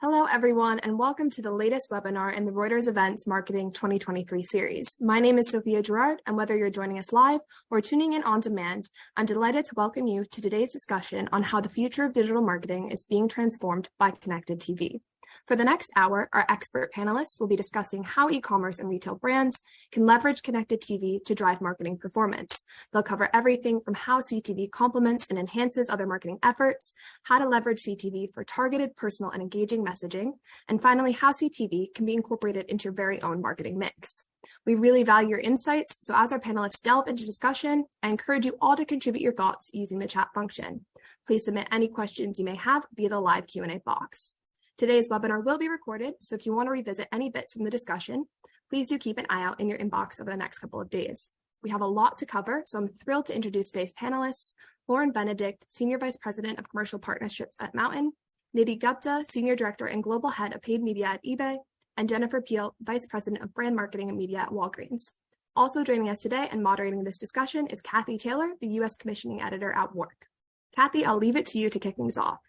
Hello, everyone, and welcome to the latest webinar in the Reuters Events Marketing 2023 series. My name is Sophia Gerard, and whether you're joining us live or tuning in on demand, I'm delighted to welcome you to today's discussion on how the future of digital marketing is being transformed by connected TV. For the next hour, our expert panelists will be discussing how e-commerce and retail brands can leverage connected TV to drive marketing performance. They'll cover everything from how CTV complements and enhances other marketing efforts, how to leverage CTV for targeted, personal, and engaging messaging, and finally, how CTV can be incorporated into your very own marketing mix. We really value your insights, so as our panelists delve into discussion, I encourage you all to contribute your thoughts using the chat function. Please submit any questions you may have via the live Q&A box. Today's webinar will be recorded, so if you want to revisit any bits from the discussion, please do keep an eye out in your inbox over the next couple of days. We have a lot to cover, so I'm thrilled to introduce today's panelists: Lauren Benedict, Senior Vice President of Commercial Partnerships at Mountain; Nidhi Gupta, Senior Director and Global Head of Paid Media at eBay; and Jennifer Peel, Vice President of Brand Marketing and Media at Walgreens. Also joining us today and moderating this discussion is Kathy Taylor, the U.S. Commissioning Editor at Work. Kathy, I'll leave it to you to kick things off.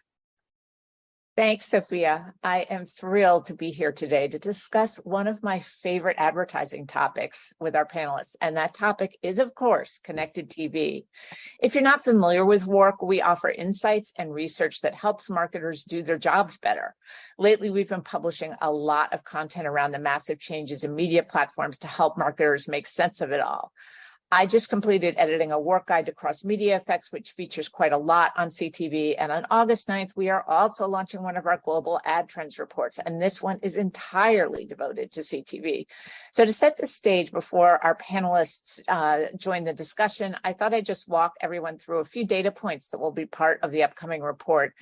Thanks, Sophia. I am thrilled to be here today to discuss one of my favorite advertising topics with our panelists, and that topic is, of course, connected TV. If you're not familiar with Work, we offer insights and research that helps marketers do their jobs better. Lately, we've been publishing a lot of content around the massive changes in media platforms to help marketers make sense of it all. I just completed editing a work guide to cross-media effects, which features quite a lot on CTV. And on August 9th, we are also launching one of our global ad trends reports, and this one is entirely devoted to CTV. So to set the stage before our panelists join the discussion, I thought I'd just walk everyone through a few data points that will be part of the upcoming report.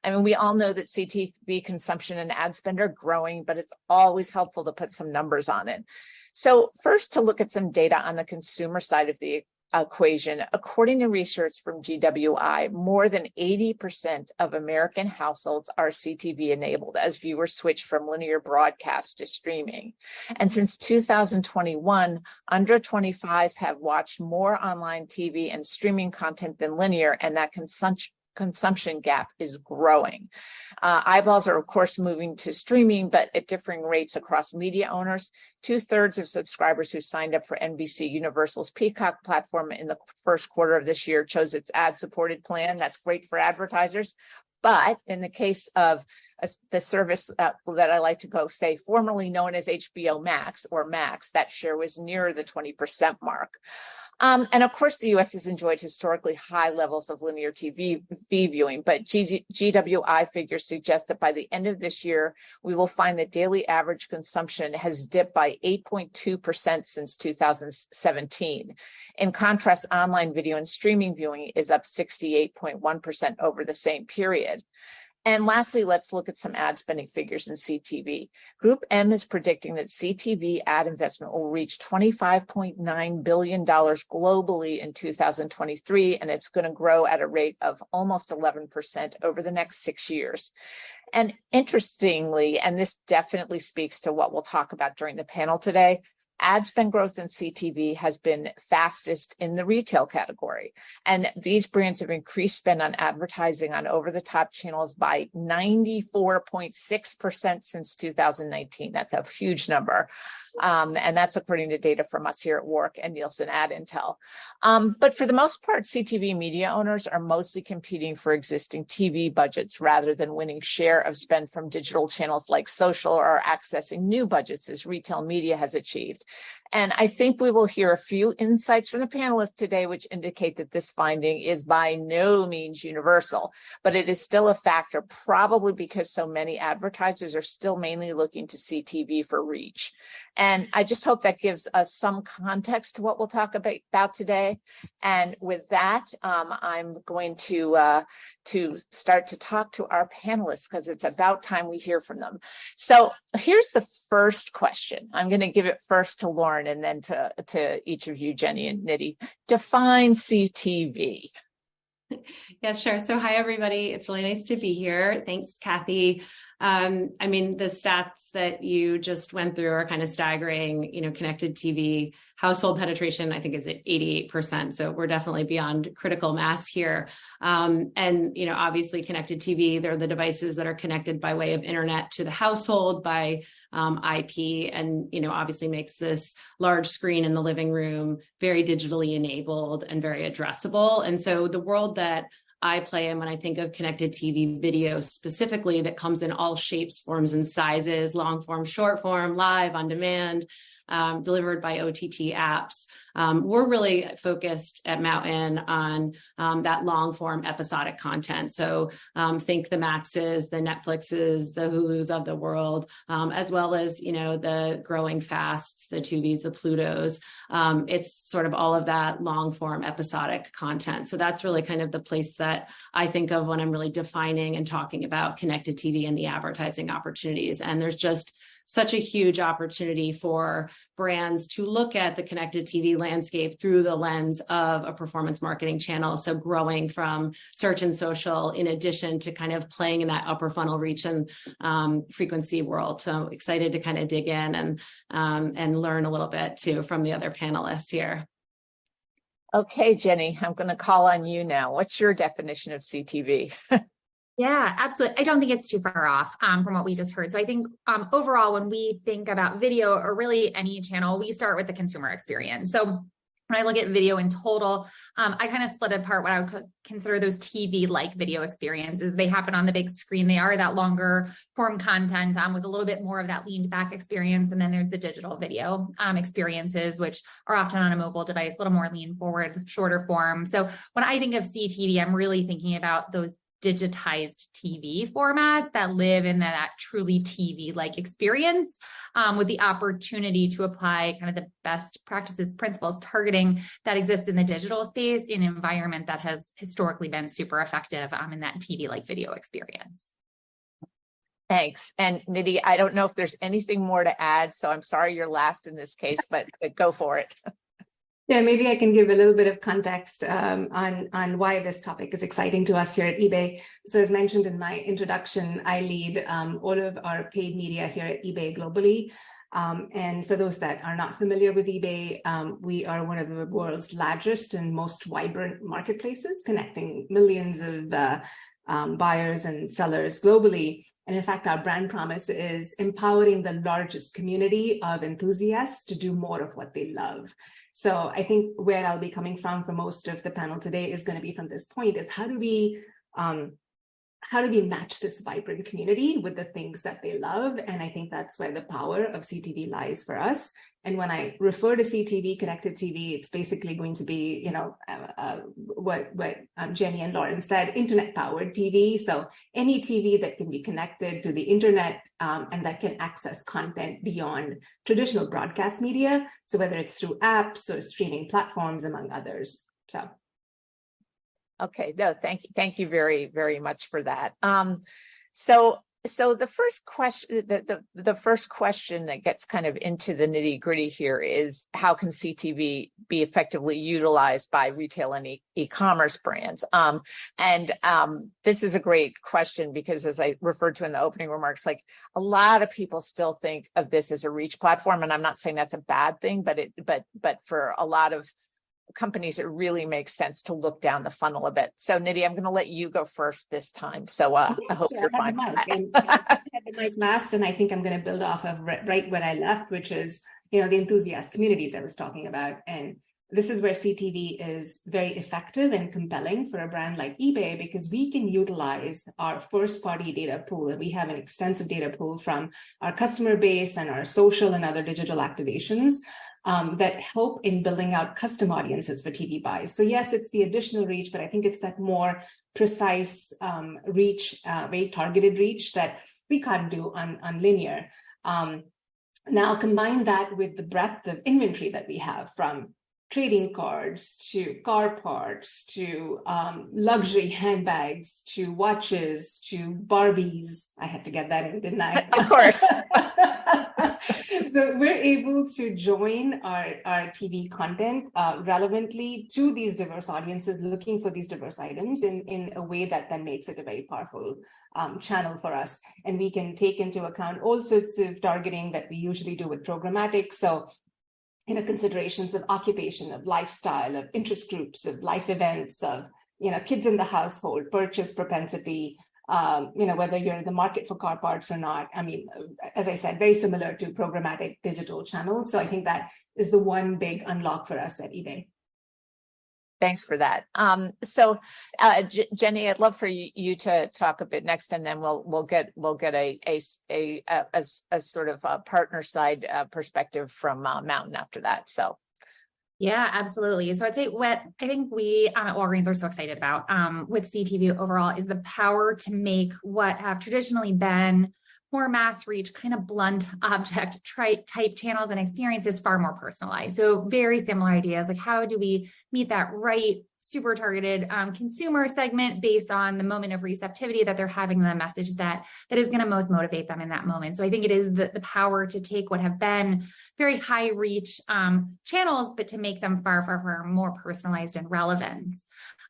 I mean, we all know that CTV consumption and ad spend are growing, but it's always helpful to put some numbers on it. So first, to look at some data on the consumer side of the equation, according to research from GWI, more than 80% of American households are CTV enabled as viewers switch from linear broadcast to streaming. And since 2021, under 25s have watched more online TV and streaming content than linear, and that consumption gap is growing. Eyeballs are, of course, moving to streaming, but at differing rates across media owners. 2/3 of subscribers who signed up for NBC Universal's Peacock platform in the first quarter of this year chose its ad-supported plan. That's great for advertisers. But in the case of the service that I like to go say, formerly known as HBO Max or Max, that share was near the 20% mark. And of course, the U.S. has enjoyed historically high levels of linear TV viewing, but GWI figures suggest that by the end of this year, we will find that daily average consumption has dipped by 8.2% since 2017. In contrast, online video and streaming viewing is up 68.1% over the same period. And lastly, let's look at some ad spending figures in CTV. Group M is predicting that CTV ad investment will reach $25.9 billion globally in 2023, and it's going to grow at a rate of almost 11% over the next 6 years. And interestingly, and this definitely speaks to what we'll talk about during the panel today, ad spend growth in CTV has been fastest in the retail category. And these brands have increased spend on advertising on over-the-top channels by 94.6% since 2019. That's a huge number. And that's according to data from us here at Work and Nielsen Ad Intel. But for the most part, CTV media owners are mostly competing for existing TV budgets rather than winning share of spend from digital channels like social or accessing new budgets as retail media has achieved. And I think we will hear a few insights from the panelists today, which indicate that this finding is by no means universal, but it is still a factor, probably because so many advertisers are still mainly looking to CTV for reach. And I just hope that gives us some context to what we'll talk about today. And with that, I'm going to start to talk to our panelists because it's about time we hear from them. So here's the first question. I'm going to give it first to Lauren and then to each of you, Jenny and Nidhi. Define CTV. Yeah, sure. So hi, everybody. It's really nice to be here. Thanks, Kathy. I mean, the stats that you just went through are kind of staggering. Connected TV household penetration, I think, is at 88%. So we're definitely beyond critical mass here. And, obviously connected TV, they're the devices that are connected by way of internet to the household by IP, and, obviously makes this large screen in the living room very digitally enabled and very addressable. And so the world that I play in when I think of connected TV video specifically, that comes in all shapes, forms, and sizes, long form, short form, live, on demand, delivered by OTT apps. We're really focused at Mountain on that long form episodic content. So think the Maxes, the Netflixes, the Hulus of the world, as well as, the growing fasts, the Tubis, the Plutos. It's sort of all of that long form episodic content. So that's really kind of the place that I think of when I'm really defining and talking about connected TV and the advertising opportunities. And there's just such a huge opportunity for brands to look at the connected TV landscape through the lens of a performance marketing channel. So growing from search and social, in addition to kind of playing in that upper funnel reach and frequency world. So excited to kind of dig in and learn a little bit too from the other panelists here. Okay, Jenny, I'm going to call on you now. What's your definition of CTV? Yeah, absolutely. I don't think it's too far off from what we just heard. So I think overall, when we think about video or really any channel, we start with the consumer experience. So when I look at video in total, I kind of split apart what I would consider those TV-like video experiences. They happen on the big screen. They are that longer form content with a little bit more of that leaned back experience. And then there's the digital video experiences, which are often on a mobile device, a little more lean forward, shorter form. So when I think of CTV, I'm really thinking about those digitized TV format that live in that truly TV-like experience, with the opportunity to apply kind of the best practices, principles, targeting that exists in the digital space in an environment that has historically been super effective in that TV-like video experience. Thanks. And Nidhi, I don't know if there's anything more to add, so I'm sorry you're last in this case, but go for it. Yeah, maybe I can give a little bit of context on why this topic is exciting to us here at eBay. So as mentioned in my introduction, I lead all of our paid media here at eBay globally. And for those that are not familiar with eBay, we are one of the world's largest and most vibrant marketplaces, connecting millions of buyers and sellers globally. And in fact, our brand promise is empowering the largest community of enthusiasts to do more of what they love. So I think where I'll be coming from for most of the panel today is going to be from this point is how do we match this vibrant community with the things that they love? And I think that's where the power of CTV lies for us. And when I refer to CTV, connected TV, it's basically going to be, what Jenny and Lauren said, internet-powered TV. So any TV that can be connected to the internet and that can access content beyond traditional broadcast media. So whether it's through apps or streaming platforms, among others. Okay, no, thank you very, very much for that. So the first question, the first question that gets kind of into the nitty gritty here is how can CTV be effectively utilized by retail and e-commerce brands? This is a great question because, as I referred to in the opening remarks, like a lot of people still think of this as a reach platform, and I'm not saying that's a bad thing, but for a lot of companies, it really makes sense to look down the funnel a bit. So Nidhi, I'm going to let you go first this time. So I hope you're fine. I had the mic last, and I think I'm going to build off of right where I left, which is, the enthusiast communities I was talking about. And this is where CTV is very effective and compelling for a brand like eBay, because we can utilize our first-party data pool, and we have an extensive data pool from our customer base and our social and other digital activations that help in building out custom audiences for TV buys. So yes, it's the additional reach, but I think it's that more precise reach, very targeted reach that we can't do on linear. Now combine that with the breadth of inventory that we have from trading cards to car parts to luxury handbags to watches to Barbies. I had to get that in, didn't I? Of course. So we're able to join our TV content relevantly to these diverse audiences looking for these diverse items in a way that then makes it a very powerful channel for us. And we can take into account all sorts of targeting that we usually do with programmatic. So considerations of occupation, of lifestyle, of interest groups, of life events, of kids in the household, purchase propensity, whether you're in the market for car parts or not. I mean, as I said, very similar to programmatic digital channels. So I think that is the one big unlock for us at eBay. Thanks for that. Jenny, I'd love for you to talk a bit next, and then we'll get a sort of a partner side perspective from Mountain after that. So. Yeah, absolutely. So I'd say what I think we at Walgreens are so excited about with CTV overall is the power to make what have traditionally been more mass reach, kind of blunt object type channels and experiences far more personalized. So very similar ideas, like how do we meet that right, super targeted consumer segment based on the moment of receptivity that they're having, the message that is going to most motivate them in that moment. So I think it is the power to take what have been very high reach channels, but to make them far, far, far more personalized and relevant.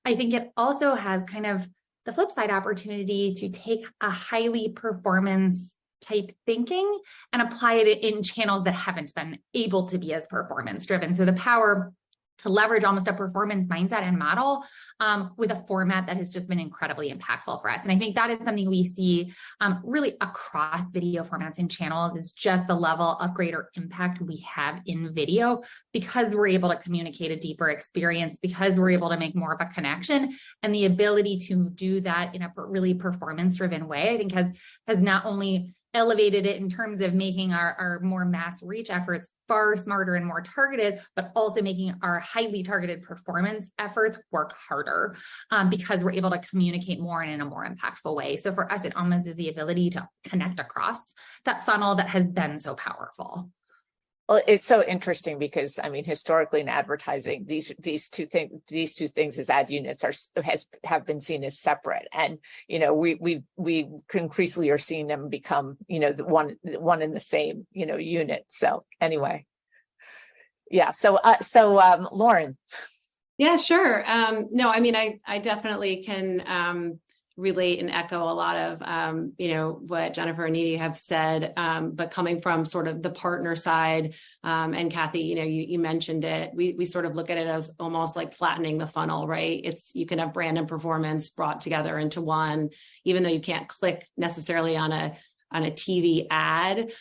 I think it also has kind of the flip side opportunity to take a highly performance type thinking and apply it in channels that haven't been able to be as performance driven. So the power to leverage almost a performance mindset and model with a format that has just been incredibly impactful for us. And I think that is something we see really across video formats and channels, is just the level of greater impact we have in video because we're able to communicate a deeper experience, because we're able to make more of a connection, and the ability to do that in a really performance driven way, I think has not only elevated it in terms of making our more mass reach efforts far smarter and more targeted, but also making our highly targeted performance efforts work harder because we're able to communicate more and in a more impactful way. So for us, it almost is the ability to connect across that funnel that has been so powerful. Well, it's so interesting because, I mean, historically in advertising, these two things as ad units have been seen as separate, and we increasingly are seeing them become the one and the same unit. So anyway, yeah. So Lauren. Yeah, sure. No, I mean, I definitely can relate and echo a lot of, what Jennifer and Needy have said, but coming from sort of the partner side, and Kathy, you mentioned it, we sort of look at it as almost like flattening the funnel, right? You can have brand and performance brought together into one, even though you can't click necessarily on a TV ad.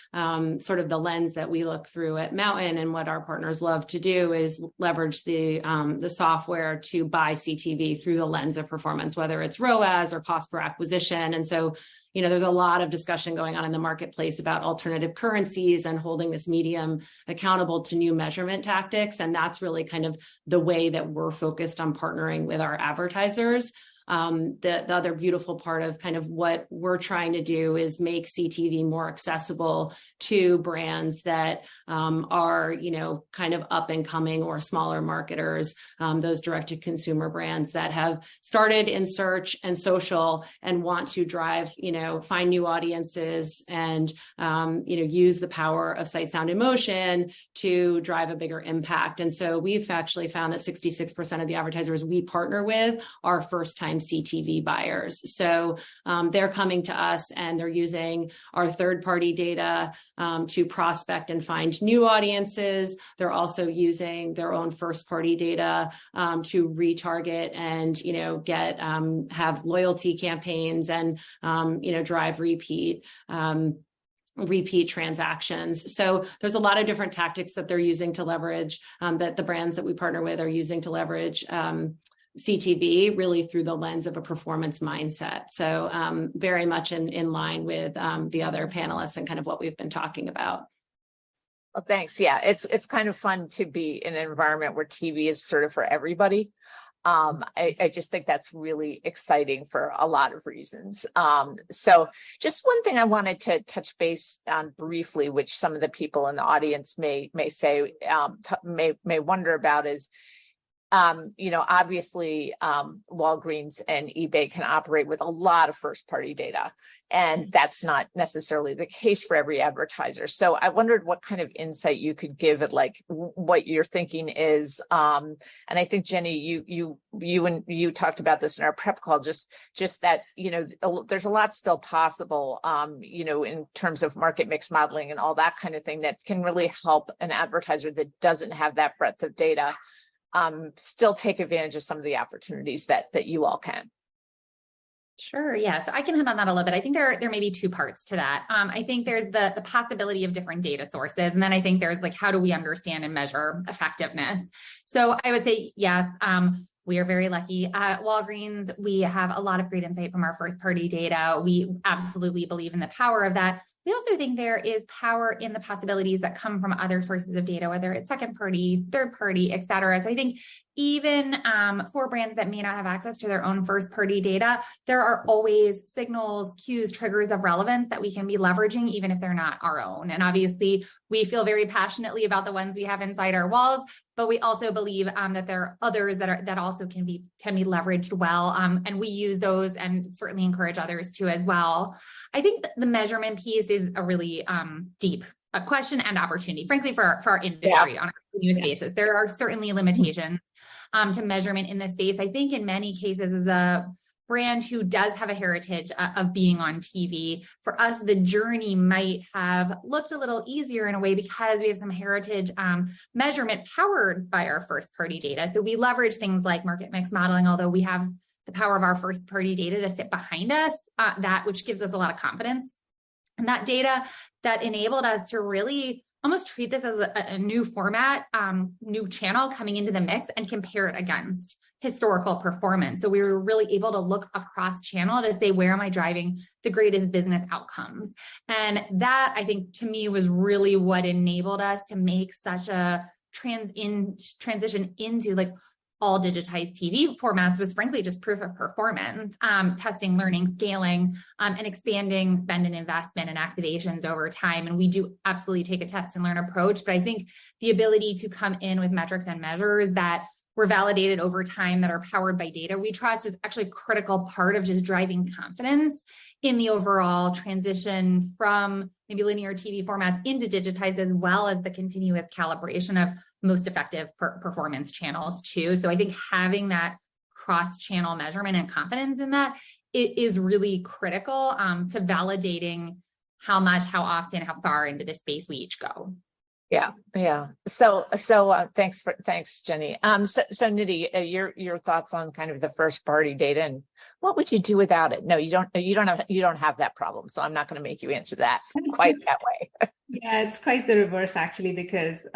Sort of the lens that we look through at Mountain and what our partners love to do is leverage the software to buy CTV through the lens of performance, whether it's ROAS or cost per acquisition. And so, there's a lot of discussion going on in the marketplace about alternative currencies and holding this medium accountable to new measurement tactics. And that's really kind of the way that we're focused on partnering with our advertisers. The other beautiful part of kind of what we're trying to do is make CTV more accessible to brands that are, kind of up and coming or smaller marketers, those direct to consumer brands that have started in search and social and want to drive, find new audiences and, use the power of sight, sound, and motion to drive a bigger impact. And so we've actually found that 66% of the advertisers we partner with are first-time CTV buyers. So they're coming to us and they're using our third-party data to prospect and find new audiences. They're also using their own first-party data to retarget and have loyalty campaigns and drive repeat transactions. So there's a lot of different tactics that they're using to leverage, that the brands that we partner with are using to leverage CTV really through the lens of a performance mindset. So very much in line with the other panelists and kind of what we've been talking about. Well, thanks. Yeah, it's kind of fun to be in an environment where TV is sort of for everybody. I just think that's really exciting for a lot of reasons. So just one thing I wanted to touch base on briefly, which some of the people in the audience may say, may wonder about is, obviously, Walgreens and eBay can operate with a lot of first-party data, and that's not necessarily the case for every advertiser. So I wondered what kind of insight you could give at like what your thinking is. And I think Jenny, you talked about this in our prep call, just that, there's a lot still possible, in terms of market mix modeling and all that kind of thing that can really help an advertiser that doesn't have that breadth of data still take advantage of some of the opportunities that you all can. Sure. Yeah. So I can hit on that a little bit. I think there may be two parts to that. I think there's the possibility of different data sources. And then I think there's like, how do we understand and measure effectiveness? So I would say, yes, we are very lucky at Walgreens. We have a lot of great insight from our first party data. We absolutely believe in the power of that. We also think there is power in the possibilities that come from other sources of data, whether it's second party, third party, et cetera. So I think even for brands that may not have access to their own first party data, there are always signals, cues, triggers of relevance that we can be leveraging, even if they're not our own. And obviously, we feel very passionately about the ones we have inside our walls, but we also believe that there are others that also can be leveraged well. And we use those and certainly encourage others to as well. I think the measurement piece is a really deep question and opportunity, frankly, for our industry on a continuous basis. There are certainly limitations to measurement in this space. I think in many cases, as a brand who does have a heritage of being on TV, for us, the journey might have looked a little easier in a way because we have some heritage measurement powered by our first party data. So we leverage things like market mix modeling, although we have the power of our first party data to sit behind us, which gives us a lot of confidence. And that data that enabled us to really almost treat this as a new format, new channel coming into the mix and compare it against historical performance. So we were really able to look across channel to say, where am I driving the greatest business outcomes? And that, I think, to me, was really what enabled us to make such a transition into like all digitized TV formats, was frankly just proof of performance, testing, learning, scaling, and expanding spend and investment and activations over time. And we do absolutely take a test and learn approach. But I think the ability to come in with metrics and measures that were validated over time, that are powered by data we trust, was actually a critical part of just driving confidence in the overall transition from maybe linear TV formats into digitized, as well as the continuous calibration of most effective performance channels too. So I think having that cross-channel measurement and confidence in that, it is really critical to validating how much, how often, how far into this space we each go. Yeah. So thanks, Jenny. So Nidhi, your thoughts on kind of the first party data and what would you do without it? No, you don't have that problem. So I'm not going to make you answer that quite that way. Yeah, it's quite the reverse actually, because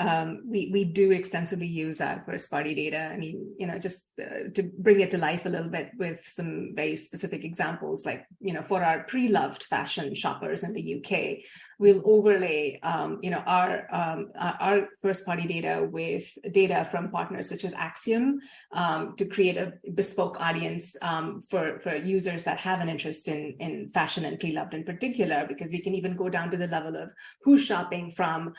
we do extensively use our first party data. I mean, just to bring it to life a little bit with some very specific examples, like, for our pre-loved fashion shoppers in the UK, we'll overlay, our first party data with data from partners such as Axiom to create a bespoke audience for users that have an interest in fashion and pre-loved in particular, because we can even go down to the level of who's shopping from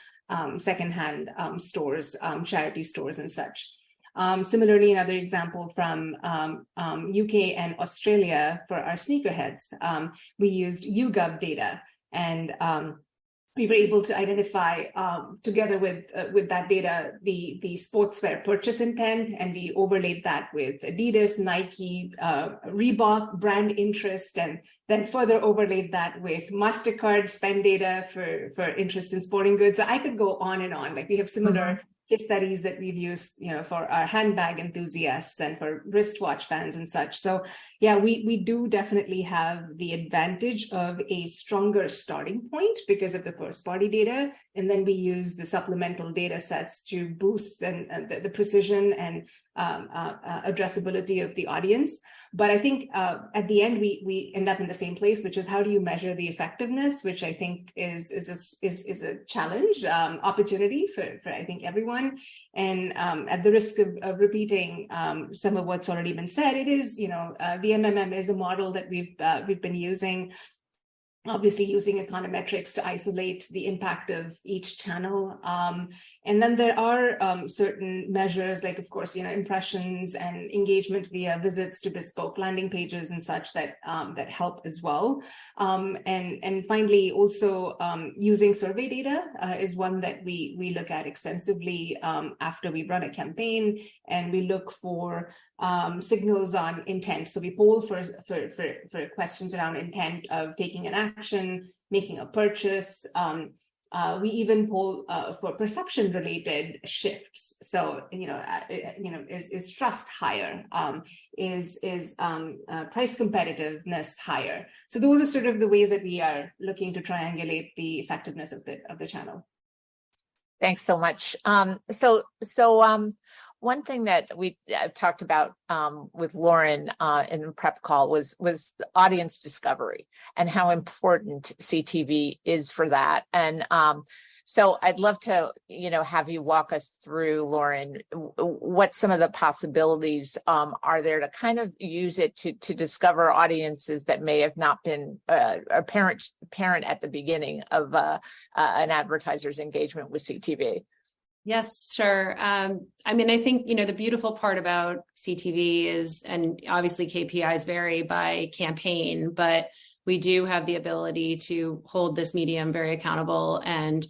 secondhand stores, charity stores and such. Similarly, another example from UK and Australia for our sneakerheads, we used YouGov data, and we were able to identify together with that data the sportswear purchase intent, and we overlaid that with Adidas, Nike, Reebok brand interest, and then further overlaid that with MasterCard spend data for interest in sporting goods. So I could go on and on. Like, we have similar case studies that we've used, for our handbag enthusiasts and for wristwatch fans and such. So yeah, we do definitely have the advantage of a stronger starting point because of the first party data. And then we use the supplemental data sets to boost the precision and addressability of the audience. But I think at the end, we end up in the same place, which is how do you measure the effectiveness, which I think is a challenge, opportunity for I think everyone. And at the risk of repeating some of what's already been said, it is, the MMM is a model that we've been using. Obviously using econometrics to isolate the impact of each channel. And then there are certain measures like, of course, impressions and engagement via visits to bespoke landing pages and such that help as well. And finally, also using survey data is one that we look at extensively after we run a campaign, and we look for signals on intent. So we poll for questions around intent of taking an action, making a purchase. We even poll for perception-related shifts. So is trust higher? Is price competitiveness higher? So those are sort of the ways that we are looking to triangulate the effectiveness of the channel. Thanks so much. One thing that I've talked about with Lauren in the prep call was audience discovery and how important CTV is for that. And so I'd love to, have you walk us through, Lauren, what some of the possibilities are there to kind of use it to discover audiences that may have not been apparent at the beginning of an advertiser's engagement with CTV. Yes, sure. I think, the beautiful part about CTV is, and obviously KPIs vary by campaign, but we do have the ability to hold this medium very accountable, and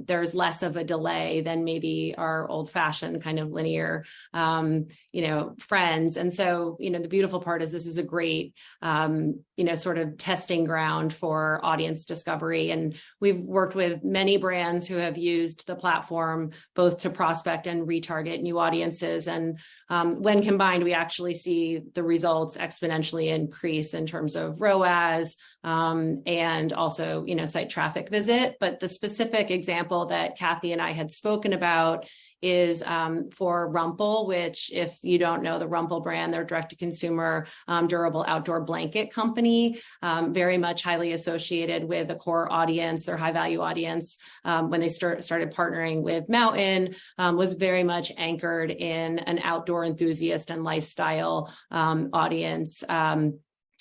there's less of a delay than maybe our old-fashioned kind of linear, friends. And so, the beautiful part is this is a great, sort of testing ground for audience discovery. And we've worked with many brands who have used the platform both to prospect and retarget new audiences. And when combined, we actually see the results exponentially increase in terms of ROAS, and also, site traffic visit. But the specific example that Kathy and I had spoken about is for Rumpel, which, if you don't know the Rumpel brand, they're direct-to-consumer durable outdoor blanket company, very much highly associated with the core audience, their high-value audience. When they started partnering with Mountain, was very much anchored in an outdoor enthusiast and lifestyle audience, and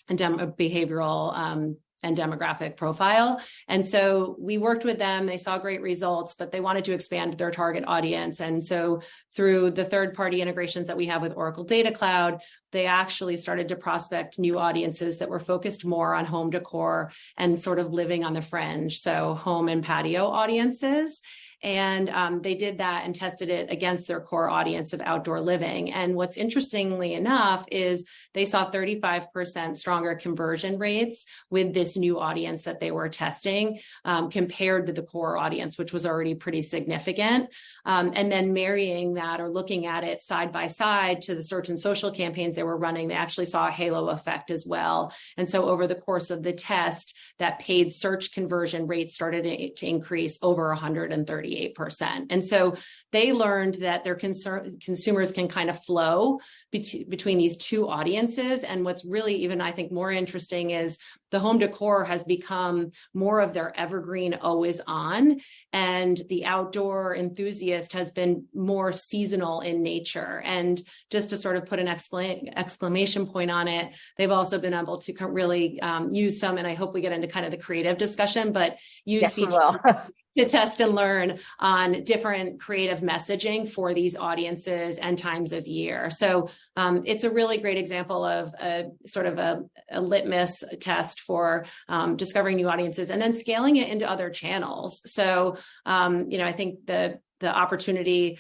behavioral and demographic profile. And so we worked with them, they saw great results, but they wanted to expand their target audience. And so through the third-party integrations that we have with Oracle Data Cloud, they actually started to prospect new audiences that were focused more on home decor and sort of living on the fringe, so home and patio audiences. And they did that and tested it against their core audience of outdoor living. And what's interestingly enough is they saw 35% stronger conversion rates with this new audience that they were testing compared to the core audience, which was already pretty significant. And then marrying that or looking at it side by side to the search and social campaigns they were running, they actually saw a halo effect as well. And so over the course of the test, that paid search conversion rate started to increase over 138%. And so they learned that their consumers can kind of flow between these two audiences. And what's really even, I think, more interesting is the home decor has become more of their evergreen, always on, and the outdoor enthusiast has been more seasonal in nature. And just to sort of put an exclamation point on it, they've also been able to really use some, and I hope we get into kind of the creative discussion, but use to test and learn on different creative messaging for these audiences and times of year. So it's a really great example of a sort of a litmus test for discovering new audiences and then scaling it into other channels. So, I think the opportunity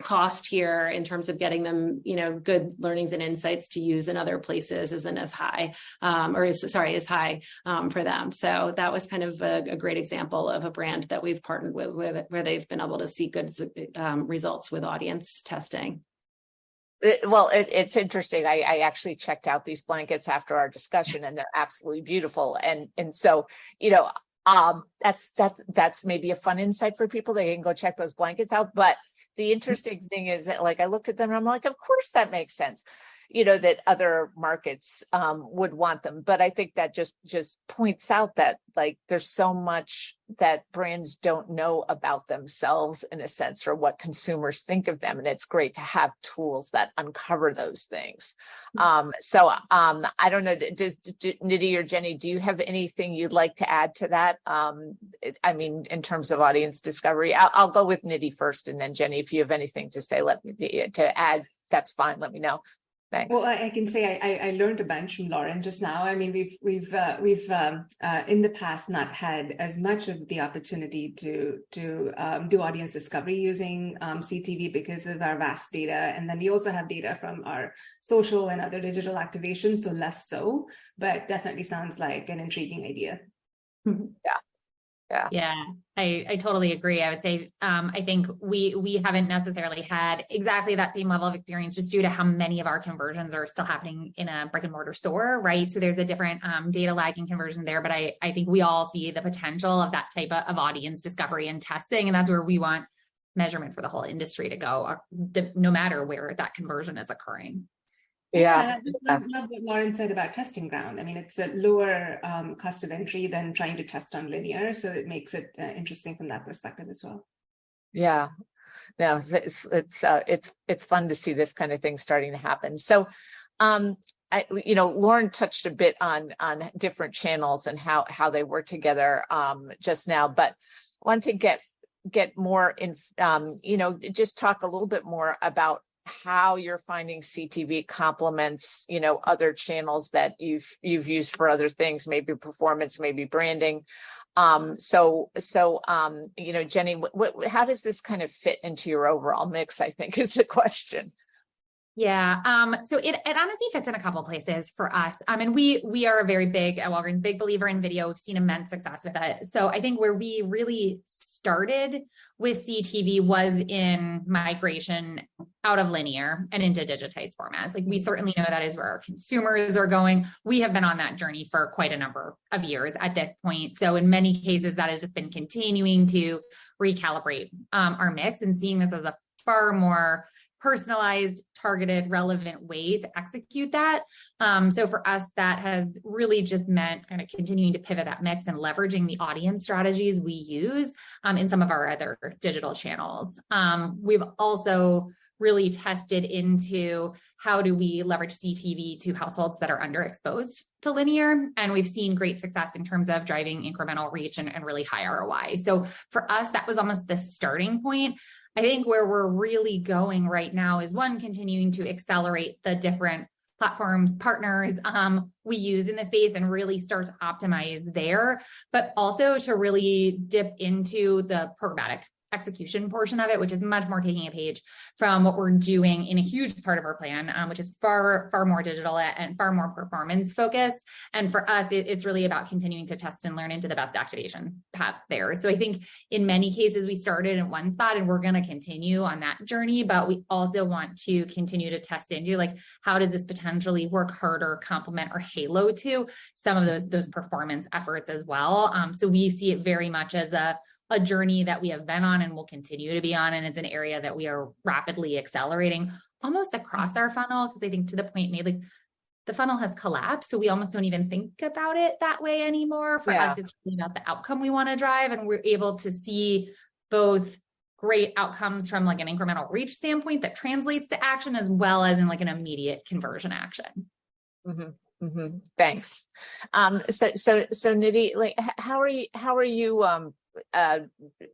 cost here in terms of getting them, good learnings and insights to use in other places isn't as high, as high for them. So that was kind of a great example of a brand that we've partnered with where they've been able to see good results with audience testing. It's interesting. I actually checked out these blankets after our discussion, and they're absolutely beautiful. And so, that's maybe a fun insight for people. They can go check those blankets out. But the interesting thing is that, I looked at them and I'm like, of course that makes sense. that other markets would want them. But I think that just points out that like there's so much that brands don't know about themselves in a sense, or what consumers think of them. And it's great to have tools that uncover those things. I don't know, Nidhi or Jenny, do you have anything you'd like to add to that? I mean, in terms of audience discovery, I'll go with Nidhi first, and then Jenny, if you have anything to say, to add, that's fine. Let me know. Thanks. Well, I can say I learned a bunch from Lauren just now. I mean, we've in the past not had as much of the opportunity to do audience discovery using CTV because of our vast data, and then we also have data from our social and other digital activations, so less so. But definitely sounds like an intriguing idea. Yeah, I totally agree. I would say I think we haven't necessarily had exactly that same level of experience just due to how many of our conversions are still happening in a brick and mortar store, right? So there's a different data lagging conversion there, but I think we all see the potential of that type of audience discovery and testing, and that's where we want measurement for the whole industry to go, no matter where that conversion is occurring. I just love what Lauren said about testing ground. I mean, it's a lower cost of entry than trying to test on linear, so it makes it interesting from that perspective as well. Yeah, no, it's fun to see this kind of thing starting to happen. So, Lauren touched a bit on different channels and how they work together just now, but I want to get more in, just talk a little bit more about how you're finding CTV complements, other channels that you've used for other things, maybe performance, maybe branding. Jenny, how does this kind of fit into your overall mix, I think is the question. Yeah. So it honestly fits in a couple of places for us. And we are a very big at Walgreens, big believer in video. We've seen immense success with it. So I think where we really started with CTV was in migration out of linear and into digitized formats. Like we certainly know that is where our consumers are going. We have been on that journey for quite a number of years at this point. So in many cases, that has just been continuing to recalibrate our mix and seeing this as a far more personalized, targeted, relevant way to execute that. So for us, that has really just meant kind of continuing to pivot that mix and leveraging the audience strategies we use in some of our other digital channels. We've also really tested into how do we leverage CTV to households that are underexposed to linear. And we've seen great success in terms of driving incremental reach and really high ROI. So for us, that was almost the starting point. I think where we're really going right now is one, continuing to accelerate the different platforms, partners we use in the space and really start to optimize there, but also to really dip into the programmatic execution portion of it, which is much more taking a page from what we're doing in a huge part of our plan, which is far more digital and far more performance focused. And for us, it's really about continuing to test and learn into the best activation path there. So I think in many cases, we started in one spot and we're going to continue on that journey, but we also want to continue to test into like, how does this potentially work harder, complement or halo to some of those performance efforts as well. So we see it very much as a journey that we have been on and will continue to be on. And it's an area that we are rapidly accelerating almost across our funnel. Because I think to the point made, like the funnel has collapsed. So we almost don't even think about it that way anymore. For us, it's really about the outcome we want to drive. And we're able to see both great outcomes from like an incremental reach standpoint that translates to action, as well as in like an immediate conversion action. Mm-hmm. Mm-hmm. Thanks. So Nidhi, like, how are you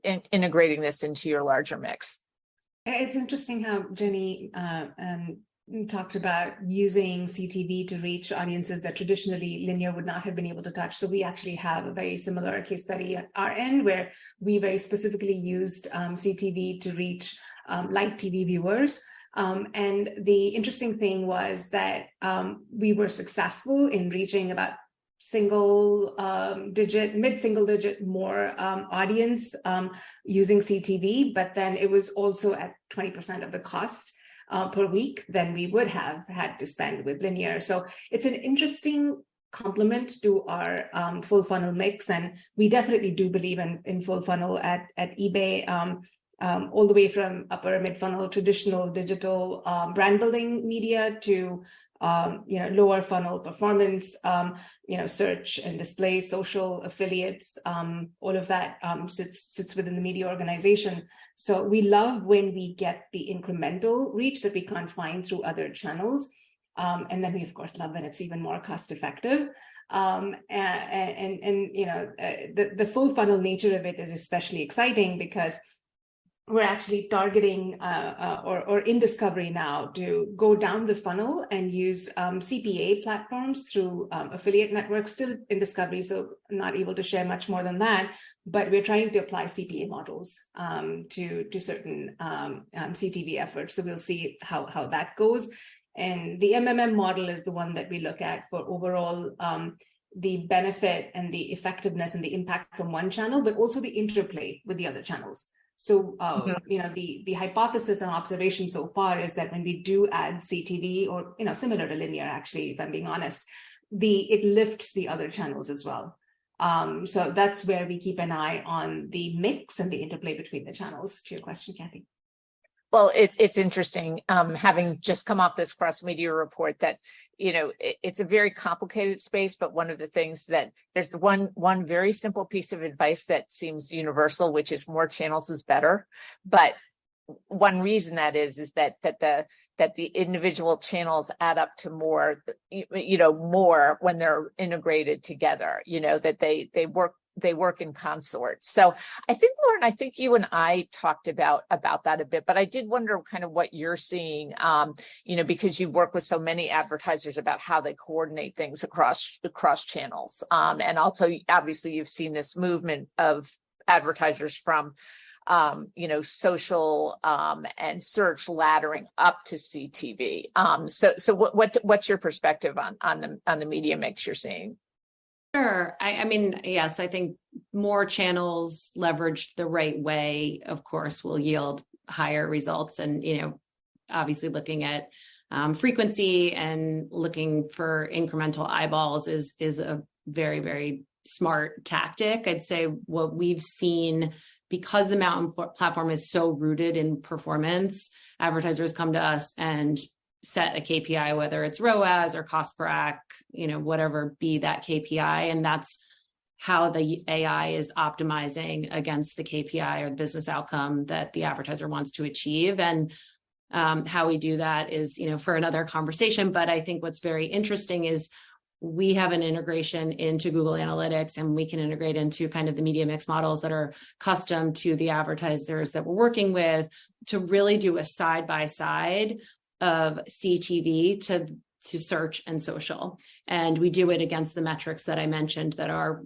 integrating this into your larger mix? It's interesting how Jenny talked about using CTV to reach audiences that traditionally linear would not have been able to touch. So we actually have a very similar case study at our end where we very specifically used CTV to reach light TV viewers. And the interesting thing was that we were successful in reaching about mid-single digit more audience using CTV, but then it was also at 20% of the cost per week than we would have had to spend with linear. So it's an interesting complement to our full funnel mix. And we definitely do believe in full funnel at eBay, all the way from upper mid funnel, traditional digital brand building media to lower funnel performance, search and display, social, affiliates, all of that sits within the media organization. So we love when we get the incremental reach that we can't find through other channels. And then we, of course, love when it's even more cost effective. The full funnel nature of it is especially exciting because we're actually targeting or in discovery now to go down the funnel and use CPA platforms through affiliate networks, still in discovery, so not able to share much more than that, but we're trying to apply CPA models to certain CTV efforts. So we'll see how that goes. And the MMM model is the one that we look at for overall the benefit and the effectiveness and the impact from one channel, but also the interplay with the other channels. So, the hypothesis and observation so far is that when we do add CTV or, similar to linear, actually, if I'm being honest, it lifts the other channels as well. So that's where we keep an eye on the mix and the interplay between the channels, to your question, Kathy. Well, it's interesting, having just come off this cross media report, that it's a very complicated space. But one of the things that there's one very simple piece of advice that seems universal, which is more channels is better. But one reason that is that the individual channels add up to more, more when they're integrated together. That they work in consort. So I think, Lauren, you and I talked about that a bit, but I did wonder kind of what you're seeing, because you work with so many advertisers about how they coordinate things across channels. And also, obviously, you've seen this movement of advertisers from social and search laddering up to CTV. So what's your perspective on the media mix you're seeing? Sure. I mean, yes, I think more channels leveraged the right way, of course, will yield higher results. And, obviously looking at frequency and looking for incremental eyeballs is a very, very smart tactic. I'd say what we've seen, because the Mountain platform is so rooted in performance, advertisers come to us and set a KPI, whether it's ROAS or cost per ac, whatever be that KPI. And that's how the AI is optimizing against the KPI or the business outcome that the advertiser wants to achieve. And how we do that is, for another conversation. But I think what's very interesting is we have an integration into Google Analytics, and we can integrate into kind of the media mix models that are custom to the advertisers that we're working with to really do a side-by-side of CTV to search and social. And we do it against the metrics that I mentioned that are,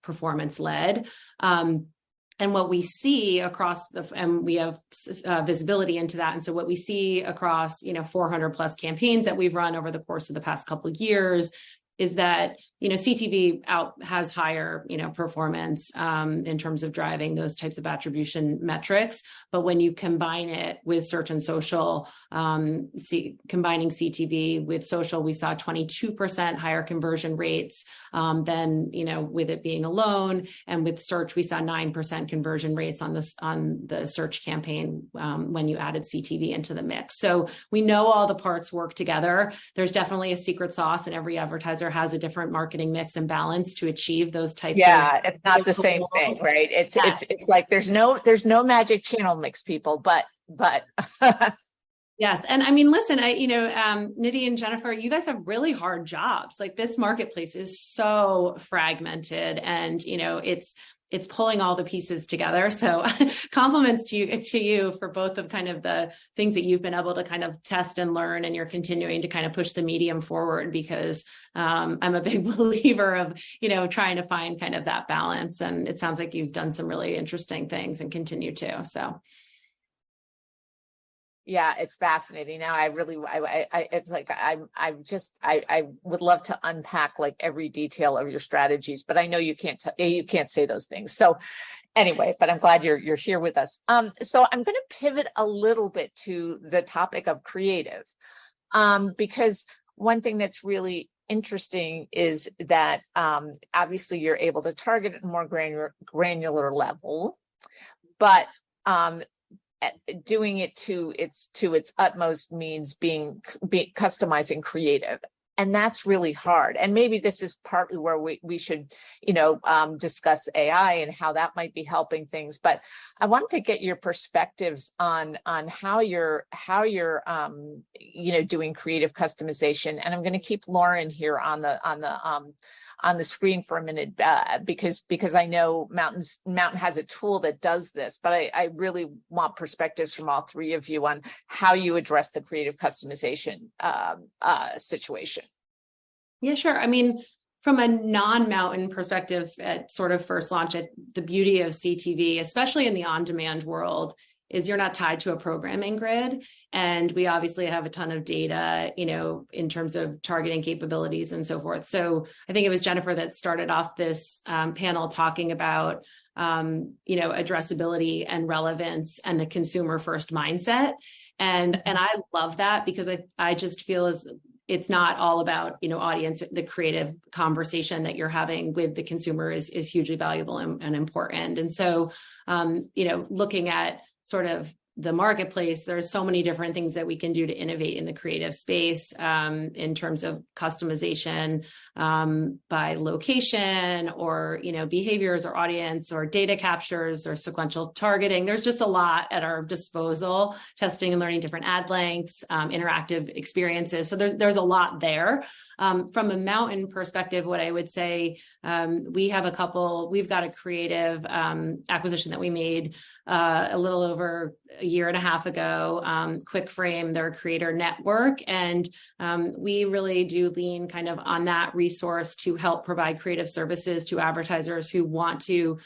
performance led. And what we see across and we have visibility into that. And so what we see across, 400 plus campaigns that we've run over the course of the past couple of years is that, CTV has higher, performance in terms of driving those types of attribution metrics. But when you combine it with search and social, combining CTV with social, we saw 22% higher conversion rates than, with it being alone. And with search, we saw 9% conversion rates on the search campaign when you added CTV into the mix. So we know all the parts work together. There's definitely a secret sauce, and every advertiser has a different marketing mix and balance to achieve those types of it's not the same thing, right? It's like there's no magic channel mix, people, but yes. And I mean, listen, Nidhi and Jennifer, you guys have really hard jobs. Like, this marketplace is so fragmented, and it's pulling all the pieces together. So compliments to you for both of kind of the things that you've been able to kind of test and learn, and you're continuing to kind of push the medium forward, because I'm a big believer of, trying to find kind of that balance. And it sounds like you've done some really interesting things and continue to. So. Yeah, it's fascinating. Now, I it's like I would love to unpack like every detail of your strategies, but I know you can't say those things. So anyway, but I'm glad you're here with us. So I'm going to pivot a little bit to the topic of creative, because one thing that's really interesting is that obviously you're able to target at a more granular level, but doing it to its utmost means being customizing creative. And that's really hard. And maybe this is partly where we should, discuss AI and how that might be helping things. But I wanted to get your perspectives on how you're doing creative customization. And I'm going to keep Lauren here on the screen for a minute because I know Mountain has a tool that does this, but I really want perspectives from all three of you on how you address the creative customization situation. Yeah, sure. I mean, from a non-Mountain perspective at sort of first launch, the beauty of CTV, especially in the on-demand world, is you're not tied to a programming grid. And we obviously have a ton of data, in terms of targeting capabilities and so forth. So I think it was Jennifer that started off this panel talking about, addressability and relevance and the consumer first mindset. And I love that because I just feel as it's not all about, audience. The creative conversation that you're having with the consumer is hugely valuable and important. And so, looking at sort of the marketplace, there's so many different things that we can do to innovate in the creative space in terms of customization by location or, behaviors or audience or data captures or sequential targeting. There's just a lot at our disposal, testing and learning different ad lengths, interactive experiences. So there's a lot there. From a Mountain perspective, what I would say, we've got a creative acquisition that we made a little over a year and a half ago, QuickFrame, their creator network. And we really do lean kind of on that resource to help provide creative services to advertisers who want to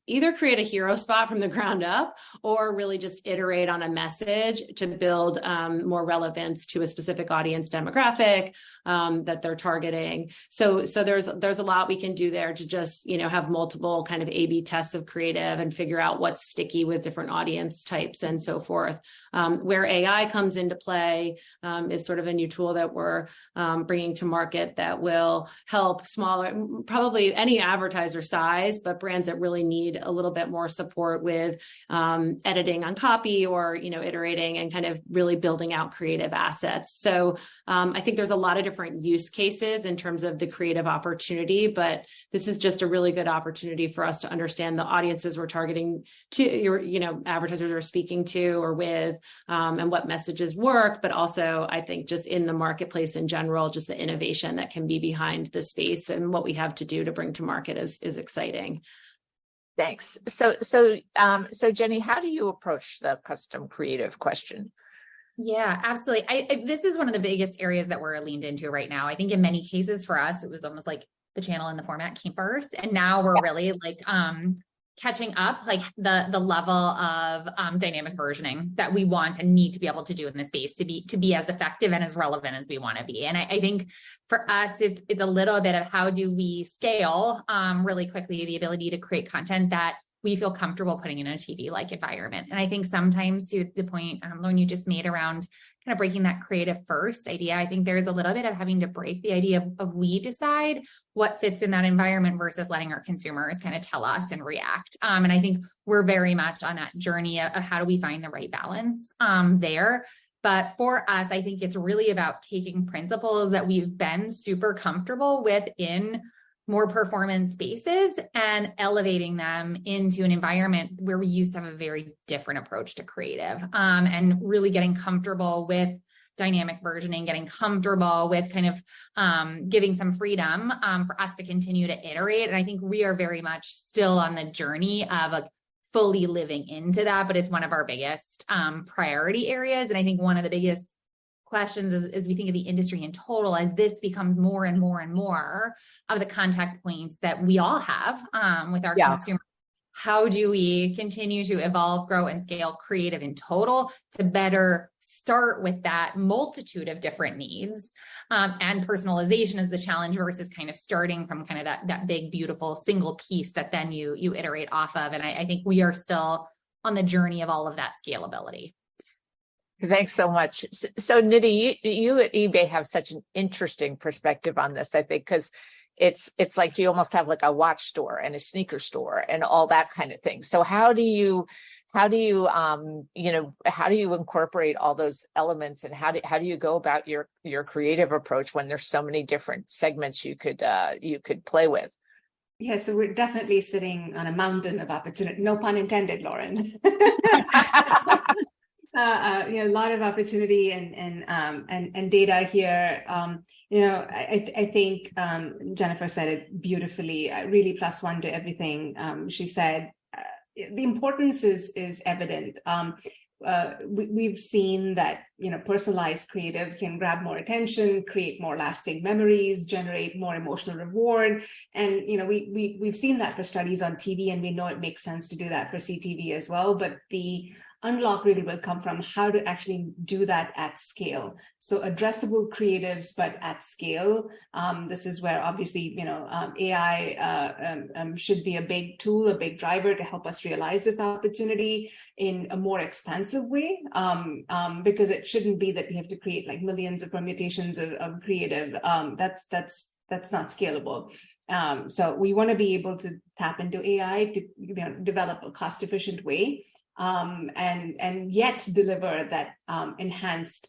either create a hero spot from the ground up or really just iterate on a message to build more relevance to a specific audience demographic that they're targeting. So there's a lot we can do there to just, have multiple kind of A/B tests of creative and figure out what's sticky with different audience types and so forth. Where AI comes into play is sort of a new tool that we're bringing to market that will help smaller, probably any advertiser size, but brands that really need a little bit more support with editing on copy or, iterating and kind of really building out creative assets. So I think there's a lot of different use cases in terms of the creative opportunity, but this is just a really good opportunity for us to understand the audiences we're targeting to, advertisers are speaking to or with, and what messages work, but also I think just in the marketplace in general, just the innovation that can be behind the space and what we have to do to bring to market is exciting. Thanks. So Jenny, how do you approach the custom creative question? Yeah, absolutely. This is one of the biggest areas that we're leaned into right now. I think in many cases for us, it was almost like the channel and the format came first, and now we're really like catching up, like the level of dynamic versioning that we want and need to be able to do in this space to be as effective and as relevant as we want to be. And I think for us, it's a little bit of how do we scale really quickly the ability to create content that we feel comfortable putting in a TV-like environment. And I think sometimes to the point, Lauren, you just made around kind of breaking that creative first idea, I think there's a little bit of having to break the idea of we decide what fits in that environment versus letting our consumers kind of tell us and react. And I think we're very much on that journey of how do we find the right balance there. But for us, I think it's really about taking principles that we've been super comfortable with in more performance spaces and elevating them into an environment where we used to have a very different approach to creative, and really getting comfortable with dynamic versioning, getting comfortable with kind of giving some freedom for us to continue to iterate. And I think we are very much still on the journey of fully living into that, but it's one of our biggest priority areas. And I think one of the biggest questions as we think of the industry in total, as this becomes more and more and more of the contact points that we all have with our consumers. How do we continue to evolve, grow, and scale creative in total to better start with that multitude of different needs and personalization is the challenge versus kind of starting from kind of that big, beautiful single piece that then you iterate off of. And I think we are still on the journey of all of that scalability. Thanks so much. So Nidhi, you at eBay have such an interesting perspective on this, I think, because it's like you almost have like a watch store and a sneaker store and all that kind of thing. So how do you how do you, how do you incorporate all those elements, and how do you go about your creative approach when there's so many different segments you could play with? Yeah, so we're definitely sitting on a mountain of opportunity. No pun intended, Lauren. A lot of opportunity and data here. I think Jennifer said it beautifully. Really, plus one to everything she said. The importance is evident. We've seen that personalized creative can grab more attention, create more lasting memories, generate more emotional reward, and we've seen that for studies on TV, and we know it makes sense to do that for CTV as well. But the unlock really will come from how to actually do that at scale. So addressable creatives, but at scale. This is where obviously, AI should be a big tool, a big driver to help us realize this opportunity in a more expansive way, because it shouldn't be that we have to create like millions of permutations of creative. That's not scalable. So we want to be able to tap into AI to develop a cost-efficient way, and yet deliver that enhanced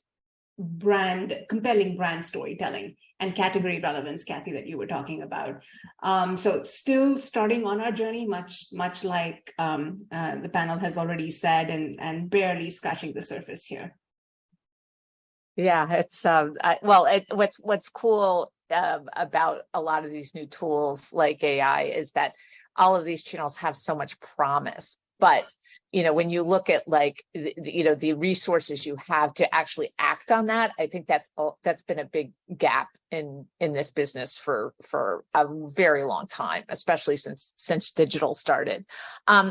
compelling brand storytelling and category relevance, Kathy, that you were talking about. So still starting on our journey, much like the panel has already said, and barely scratching the surface here. Yeah, it's what's cool about a lot of these new tools like AI is that all of these channels have so much promise, but when you look at the resources you have to actually act on that, I think that's been a big gap in this business for a very long time, especially since digital started.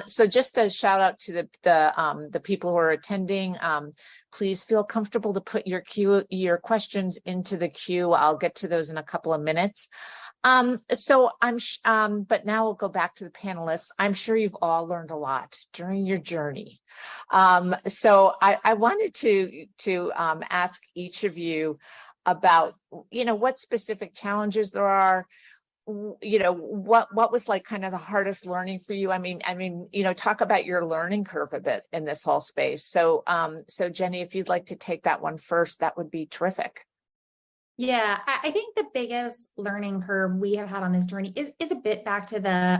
So just a shout out to the people who are attending. Please feel comfortable to put your questions into the queue. I'll get to those in a couple of minutes. But now we'll go back to the panelists. I'm sure you've all learned a lot during your journey. So I wanted to ask each of you about, what specific challenges there are. What was like kind of the hardest learning for you? I mean, talk about your learning curve a bit in this whole space. So Jenny, if you'd like to take that one first, that would be terrific. Yeah, I think the biggest learning curve we have had on this journey is a bit back to the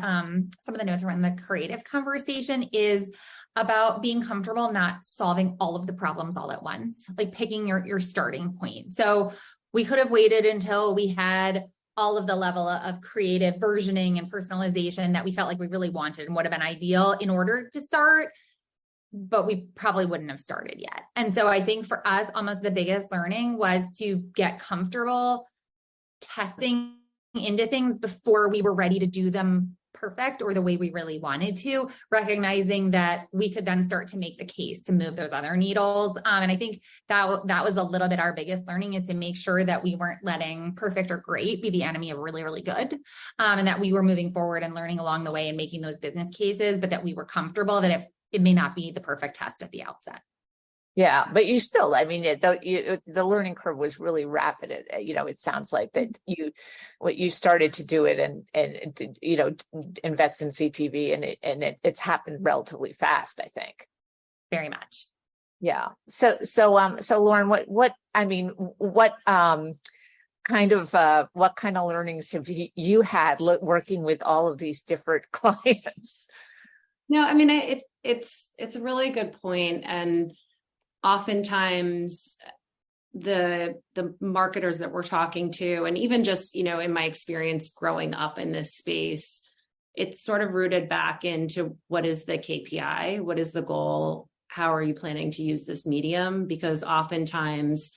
some of the notes around the creative conversation, is about being comfortable not solving all of the problems all at once, like picking your starting point. So we could have waited until we had all of the level of creative versioning and personalization that we felt like we really wanted and would have been ideal in order to start, but we probably wouldn't have started yet. And so I think for us, almost the biggest learning was to get comfortable testing into things before we were ready to do them perfect or the way we really wanted to, recognizing that we could then start to make the case to move those other needles. And I think that was a little bit our biggest learning, is to make sure that we weren't letting perfect or great be the enemy of really, really good. And that we were moving forward and learning along the way and making those business cases, but that we were comfortable that it may not be the perfect test at the outset. Yeah, but you still, the learning curve was really rapid. It sounds like that you started to do it and invest in CTV, and it's happened relatively fast, I think. Very much. Yeah. So Lauren, what kind of learnings have you had working with all of these different clients? No, it's a really good point. And oftentimes the marketers that we're talking to, and even just, in my experience growing up in this space, it's sort of rooted back into what is the KPI? What is the goal? How are you planning to use this medium? Because oftentimes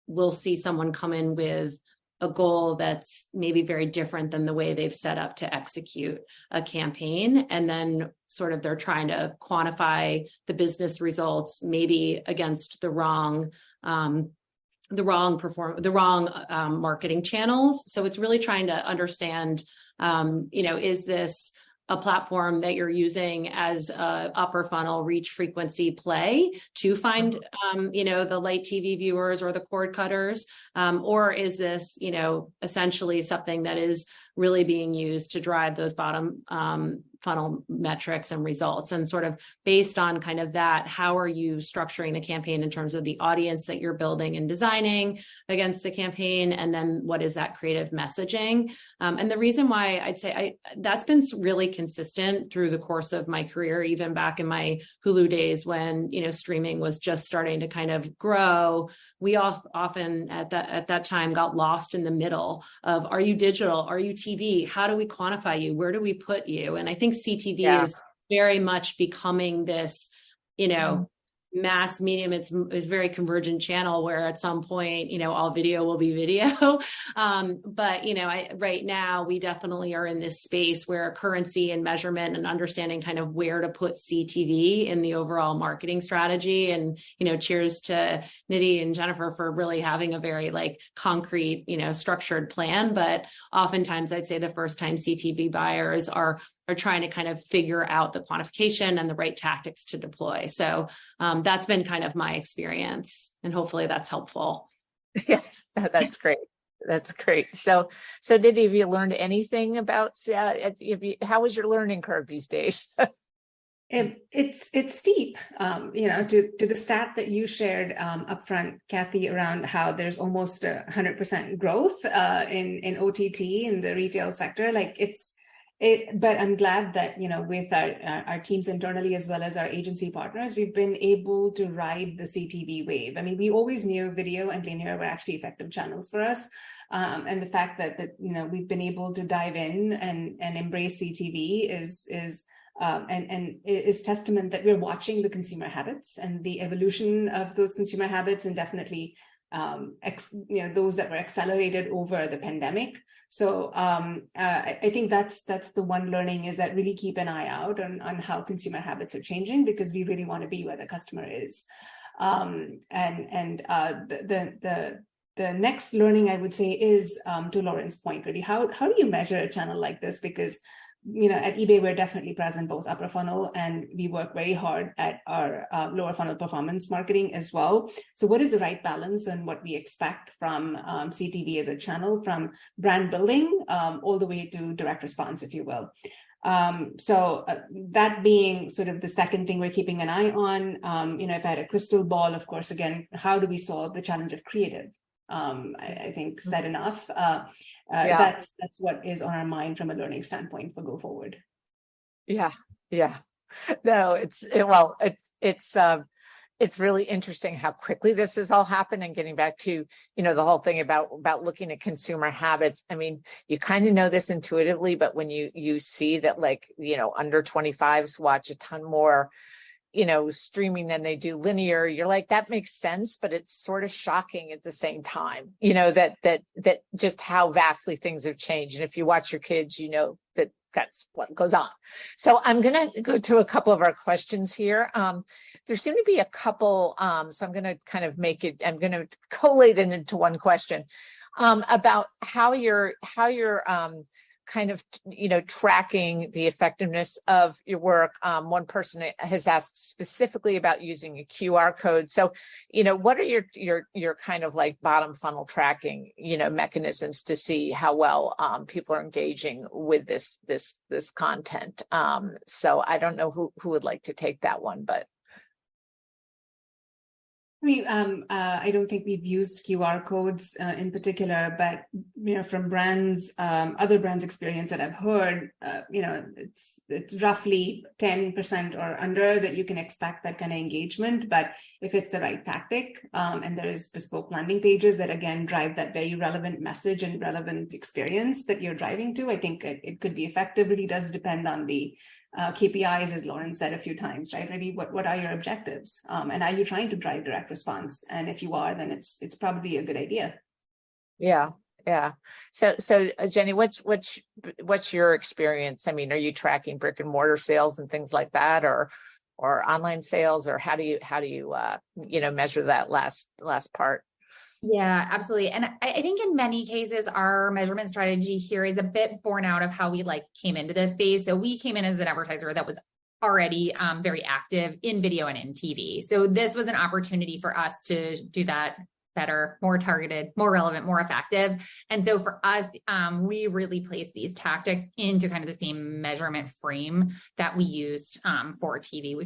we'll see someone come in with a goal that's maybe very different than the way they've set up to execute a campaign. And then sort of they're trying to quantify the business results, maybe against the wrong marketing channels. So it's really trying to understand, is this a platform that you're using as a upper funnel reach frequency play to find, the light TV viewers or the cord cutters? Or is this, essentially something that is really being used to drive those bottom funnel metrics and results. And sort of based on kind of that, how are you structuring the campaign in terms of the audience that you're building and designing against the campaign? And then what is that creative messaging? And the reason why I'd say that's been really consistent through the course of my career, even back in my Hulu days when, streaming was just starting to kind of grow. We often at that time got lost in the middle of, are you digital? Are you TV? How do we quantify you? Where do we put you? And I think CTV is very much becoming this, mass medium. It's very convergent channel where at some point, all video will be video. But, right now we definitely are in this space where currency and measurement and understanding kind of where to put CTV in the overall marketing strategy. And, cheers to Nidhi and Jennifer for really having a very concrete, structured plan. But oftentimes I'd say the first time CTV buyers are trying to kind of figure out the quantification and the right tactics to deploy. So that's been kind of my experience, and hopefully that's helpful. Yes, that's great. That's great. So Nidhi, have you learned anything about, how was your learning curve these days? It's steep, to the stat that you shared upfront, Kathy, around how there's almost 100% growth in OTT in the retail sector. But I'm glad that, with our teams internally, as well as our agency partners, we've been able to ride the CTV wave. I mean, we always knew video and linear were actually effective channels for us. And the fact that we've been able to dive in and embrace CTV is testament that we're watching the consumer habits and the evolution of those consumer habits, and definitely those that were accelerated over the pandemic. So I think that's the one learning, is that really keep an eye out on how consumer habits are changing, because we really want to be where the customer is. The next learning, I would say, is to Lauren's point, really, how do you measure a channel like this? Because at eBay, we're definitely present both upper funnel, and we work very hard at our lower funnel performance marketing as well. So what is the right balance and what we expect from CTV as a channel, from brand building all the way to direct response, if you will? That being sort of the second thing we're keeping an eye on, if I had a crystal ball, of course, again, how do we solve the challenge of creative? I think said enough. That's what is on our mind from a learning standpoint for go forward. Yeah. No, it's really interesting how quickly this has all happened, and getting back to, the whole thing about looking at consumer habits. I mean, you kind of know this intuitively, but when you see that, under 25s watch a ton more streaming than they do linear, you're like, that makes sense, but it's sort of shocking at the same time, that just how vastly things have changed. And if you watch your kids, that's what goes on. So I'm going to go to a couple of our questions here. There seem to be a couple, so I'm going to kind of I'm going to collate it into one question about how you're kind of, tracking the effectiveness of your work. One person has asked specifically about using a QR code. So, what are your kind of bottom funnel tracking, mechanisms to see how well people are engaging with this content? So I don't know who would like to take that one, but. I don't think we've used QR codes in particular, but from brands, other brands' experience that I've heard, it's roughly 10% or under that you can expect that kind of engagement. But if it's the right tactic, and there is bespoke landing pages that again drive that very relevant message and relevant experience that you're driving to, I think it could be effective. It really does depend on the KPIs, as Lauren said a few times, right? Really, what are your objectives? And are you trying to drive direct response? And if you are, then it's probably a good idea. Yeah. So Jenny, what's your experience? I mean, are you tracking brick and mortar sales and things like that, or online sales, or how do you measure that last part? Yeah, absolutely. And I think in many cases, our measurement strategy here is a bit born out of how we came into this space. So we came in as an advertiser that was already very active in video and in TV. So this was an opportunity for us to do that better, more targeted, more relevant, more effective. And so for us, we really place these tactics into kind of the same measurement frame that we used for TV,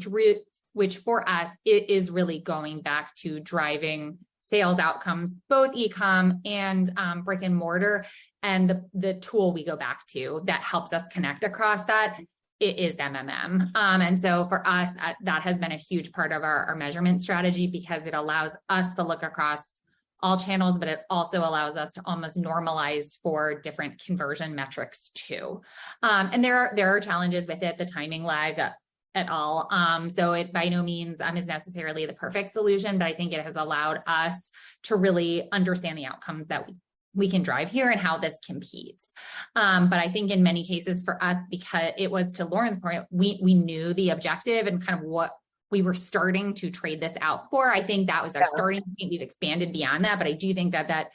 which for us, it is really going back to driving sales outcomes, both e-com and brick and mortar. And the tool we go back to that helps us connect across that, it is MMM. And so for us, that has been a huge part of our measurement strategy, because it allows us to look across all channels, but it also allows us to almost normalize for different conversion metrics too. And there are challenges with it, the timing lag at all. So it by no means is necessarily the perfect solution, but I think it has allowed us to really understand the outcomes that we can drive here and how this competes. But I think in many cases for us, because it was, to Lauren's point, we knew the objective and kind of what we were starting to trade this out for. I think that was our starting point. We've expanded beyond that, but I do think that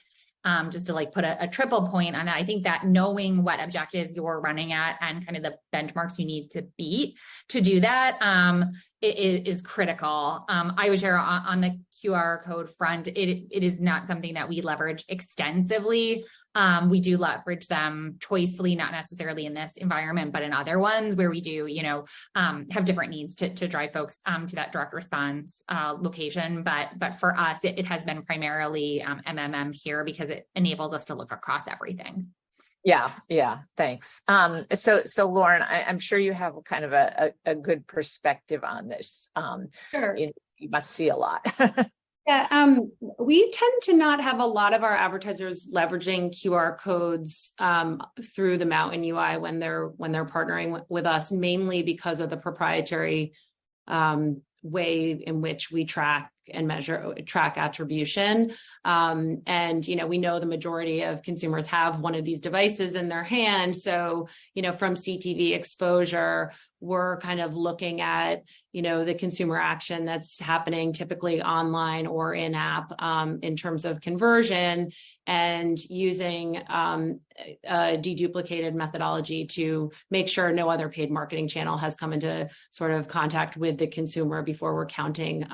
just to like put a triple point on that, I think that knowing what objectives you're running at and kind of the benchmarks you need to beat to do that it is critical. I would share on the QR code front, it is not something that we leverage extensively. We do leverage them choicefully, not necessarily in this environment, but in other ones where we do, have different needs to drive folks to that direct response location. But for us, it has been primarily MMM here because it enables us to look across everything. Yeah. Thanks. So Lauren, I'm sure you have kind of a good perspective on this. Sure. You must see a lot. Yeah, we tend to not have a lot of our advertisers leveraging QR codes through the Mountain UI when they're partnering with us, mainly because of the proprietary way in which we track and track attribution. And, we know the majority of consumers have one of these devices in their hand. So, from CTV exposure, we're kind of looking at, the consumer action that's happening typically online or in-app in terms of conversion, and using a deduplicated methodology to make sure no other paid marketing channel has come into sort of contact with the consumer before we're counting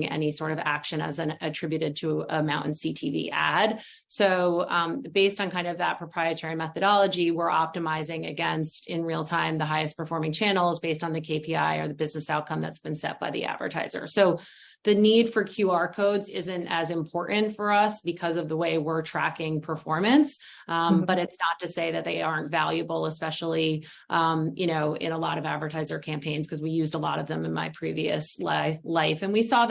any sort of action as attributed to a Mountain CTV ad. So based on kind of that proprietary methodology, we're optimizing against in real time the highest performing channels based on the KPI or the business outcome that's been set by the advertiser. So the need for QR codes isn't as important for us because of the way we're tracking performance. But it's not to say that they aren't valuable, especially, in a lot of advertiser campaigns, because we used a lot of them in my previous life, and we saw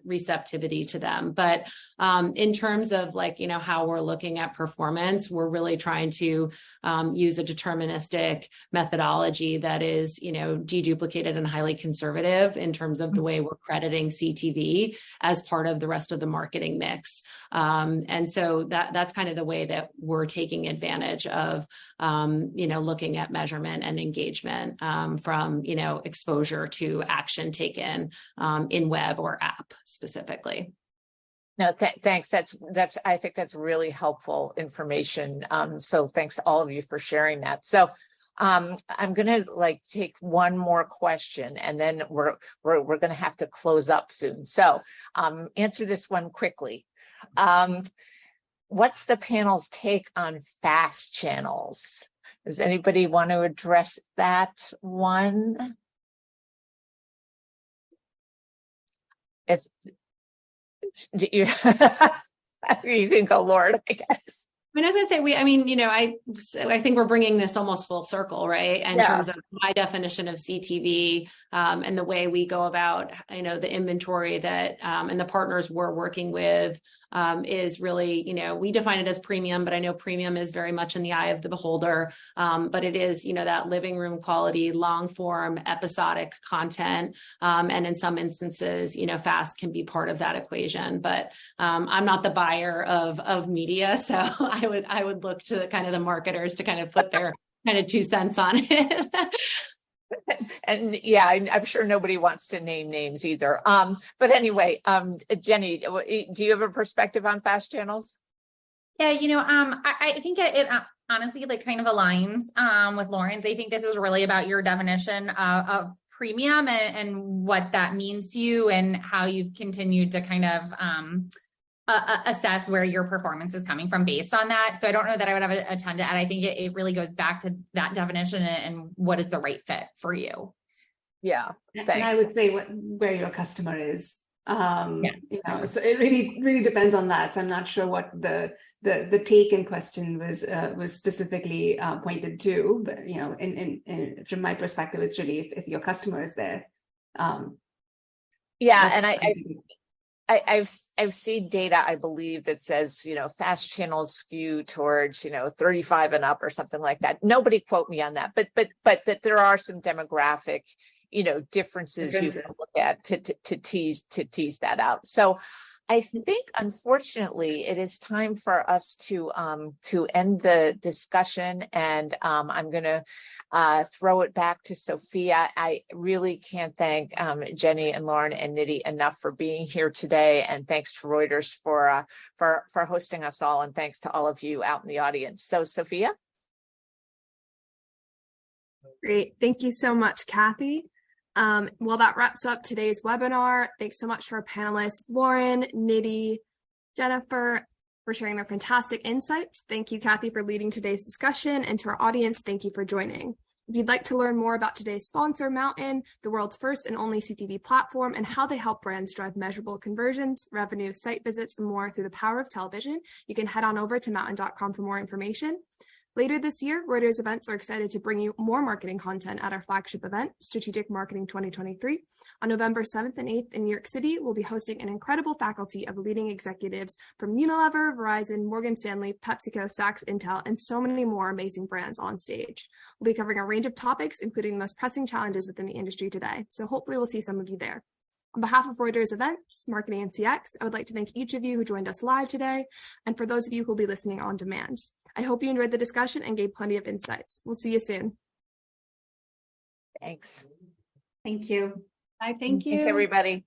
receptivity to them. But in terms of how we're looking at performance, we're really trying to use a deterministic methodology that is, deduplicated and highly conservative in terms of the way we're crediting CTV as part of the rest of the marketing mix. And so that's kind of the way that we're taking advantage of, looking at measurement and engagement from, exposure to action taken in web or app specifically. No, thanks. I think that's really helpful information. So thanks all of you for sharing that. So I'm going to take one more question, and then we're going to have to close up soon. So answer this one quickly. What's the panel's take on fast channels? Does anybody want to address that one? If you can go, Lord, I guess. I mean, as I say, I think we're bringing this almost full circle, right? In terms of my definition of CTV and the way we go about, the inventory that and the partners we're working with is really, we define it as premium, but I know premium is very much in the eye of the beholder. But it is, that living room quality, long form, episodic content. And in some instances, fast can be part of that equation. But I'm not the buyer of media, so I would look to the marketers to kind of put their kind of 2 cents on it. And yeah, I'm sure nobody wants to name names either. But anyway, Jenny, do you have a perspective on fast channels? Yeah, I think it honestly kind of aligns with Lauren's. I think this is really about your definition of premium and what that means to you and how you've continued to kind of assess where your performance is coming from based on that. So I don't know that I would have a ton to add. I think it really goes back to that definition and what is the right fit for you. Yeah. And Thanks. I would say where your customer is. So it really depends on that. So I'm not sure what the take in question was specifically pointed to, but in from my perspective, it's really if your customer is there. Yeah, and I've seen data, I believe, that says, fast channels skew towards, 35 and up or something like that. Nobody quote me on that, but that there are some demographic, differences you can look at to tease that out. So I think, unfortunately, it is time for us to end the discussion, and I'm going to throw it back to Sophia. I really can't thank Jenny and Lauren and Nidhi enough for being here today, and thanks to Reuters for hosting us all, and thanks to all of you out in the audience. So, Sophia. Great. Thank you so much, Kathy. Well, that wraps up today's webinar. Thanks so much to our panelists, Lauren, Nidhi, Jennifer, for sharing their fantastic insights. Thank you, Kathy, for leading today's discussion, and to our audience, thank you for joining. If you'd like to learn more about today's sponsor, Mountain, the world's first and only CTV platform, and how they help brands drive measurable conversions, revenue, site visits, and more through the power of television, you can head on over to mountain.com for more information. Later this year, Reuters Events are excited to bring you more marketing content at our flagship event, Strategic Marketing 2023. On November 7th and 8th in New York City, we'll be hosting an incredible faculty of leading executives from Unilever, Verizon, Morgan Stanley, PepsiCo, Saks, Intel, and so many more amazing brands on stage. We'll be covering a range of topics, including the most pressing challenges within the industry today. So hopefully we'll see some of you there. On behalf of Reuters Events, Marketing and CX, I would like to thank each of you who joined us live today, and for those of you who will be listening on demand. I hope you enjoyed the discussion and gave plenty of insights. We'll see you soon. Thanks. Thank you. Thank you. Thanks, everybody.